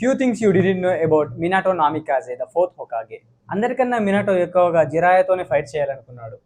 Few things you didn't know about Minato Namikaze the fourth Hokage. అందరికన్నా Minato ఎక్కువగా జిరాయాతోనే fight చేయాలనుకున్నాడు.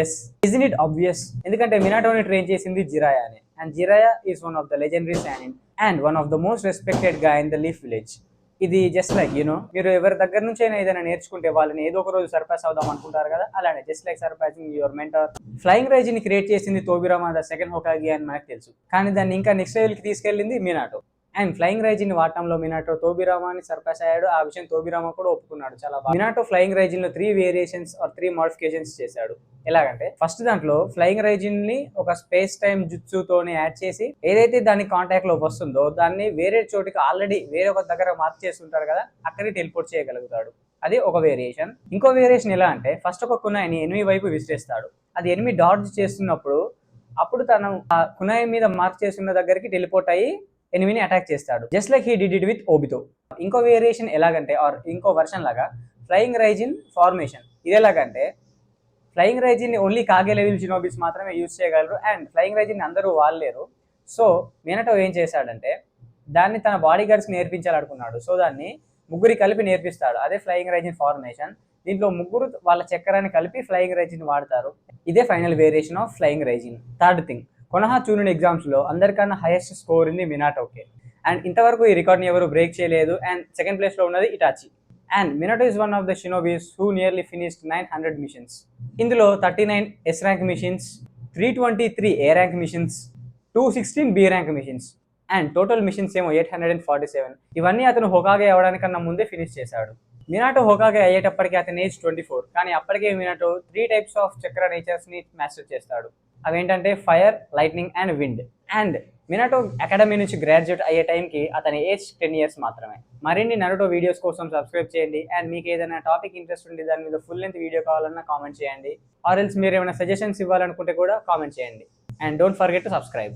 Yes, isn't it obvious? ఎందుకంటే మినాటోని ట్రైన్ చేసింది జిరాయానే, and Jiraiya is one of the legendary Sannin and one of the most respected గా in the leaf village. ఇది జస్ట్ లైక్ మీరు ఎవరి దగ్గర నుంచి అయినా ఏదైనా నేర్చుకుంటే వాళ్ళని ఏదో ఒక రోజు సర్పాస్ అవుదాం అనుకుంటారు కదా, అలానే just like surpassing your mentor. Flying రైజ్ ని క్రియేట్ చేసింది తోబిరామా ద సెకండ్ హోకాగే అని మనకు తెలుసు, కానీ దాన్ని ఇంకా నెక్స్ట్ లెవెల్ కి తీసుకెళ్ళింది మినాటో. అండ్ ఫ్లయింగ్ రైజిన్ వాడటంలో మినాటో తోబిరామాని సర్పాస్ అయ్యాడు. ఆ విషయం తోబిరామా కూడా ఒప్పుకున్నాడు చాలా బాగా. మినాటో ఫ్లయింగ్ రైజిన్ లో 3 వేరియేషన్స్ ఆర్ 3 మోడిఫికేషన్స్ చేశాడు. ఎలాగంటే ఫస్ట్ దాంట్లో ఫ్లయింగ్ రైజిన్ ని ఒక స్పేస్ టైమ్ జుట్సుతోనే యాడ్ చేసి ఏదైతే దాని కాంటాక్ట్ లో వస్తుందో దాన్ని వేరే చోటికి ఆల్రెడీ వేరే ఒక దగ్గర మార్క్ చేసి ఉంటారు కదా, అక్కడికి టెలిపోర్ట్ చేయగలుగుతాడు. అది ఒక వేరియేషన్. ఇంకో వేరియేషన్ ఎలా అంటే ఫస్ట్ ఒక కునాయిని ఎనిమి వైపు విసిరేస్తాడు. అది ఎనిమి డాడ్జ్ చేస్తున్నప్పుడు అప్పుడు తను ఆ కునాయి మీద మార్క్ చేస్తున్న దగ్గరికి టెలిపోర్ట్ అయ్యి ఎనిమిని అటాక్ చేస్తాడు, just like he did it with Obito. ఇంకో వేరియేషన్ ఎలాగంటే ఆర్ ఇంకో వర్షన్ లాగా ఫ్లయింగ్ రైజిన్ ఫార్మేషన్. ఇది ఎలాగంటే ఫ్లయింగ్ రైజిన్ ఓన్లీ కాగే లెవెల్ షినోబిస్ మాత్రమే యూజ్ చేయగలరు, అండ్ ఫ్లయింగ్ రైజిన్ అందరూ వాడలేరు. సో మినాటో ఏం చేశాడంటే దాన్ని తన బాడీ గార్డ్స్కి నేర్పించాలనుకున్నాడు. సో దాన్ని ముగ్గురి కలిపి నేర్పిస్తాడు. అదే ఫ్లయింగ్ రైజిన్ ఫార్మేషన్. దీంట్లో ముగ్గురు వాళ్ళ చక్రాన్ని కలిపి ఫ్లయింగ్ రైజిన్ వాడతారు. ఇదే final variation of flying Raijin. Third thing, Konoha Chunin exams లో అందరికన్నా హైయెస్ట్ స్కోర్ ఉంది మినాటోకే, అండ్ ఇంతవరకు ఈ రికార్డ్ని ఎవరు బ్రేక్ చేయలేదు. అండ్ సెకండ్ ప్లేస్ లో ఉన్నది Itachi. And Minato is one of the shinobis who nearly finished 900 missions. ఇందులో 39 S rank missions, 323 A rank missions, 216 B rank missions, and total missions ఏమో 847. ఇవన్నీ అతను హోకాగే అవడానికన్నా ముందే ఫినిష్ చేశాడు. మినాటో హోకాగే అయ్యేటప్పటికి అతని ఏజ్ 24, కానీ అప్పటికే మినాటో 3 టైప్స్ ఆఫ్ చక్ర నేచర్స్ ని మాస్టర్ చేస్తాడు. అవేంటంటే fire, lightning and wind. And Minato academy నుంచి గ్రాడ్యుయేట్ అయ్యే టైంకి అతని ఏజ్ 10 ఇయర్స్ మాత్రమే. మరిన్ని నరుటో వీడియోస్ కోసం సబ్స్క్రైబ్ చేయండి. అండ్ మీకు ఏదైనా టాపిక్ ఇంట్రెస్ట్ ఉండి దాని మీద ఫుల్ లెంత్ వీడియో కావాలన్నా కామెంట్ చేయండి, ఆర్ ఎల్స్ మీరు ఏమైనా సజెషన్స్ ఇవ్వాలనుకుంటే కూడా కామెంట్ చేయండి. And don't forget to subscribe.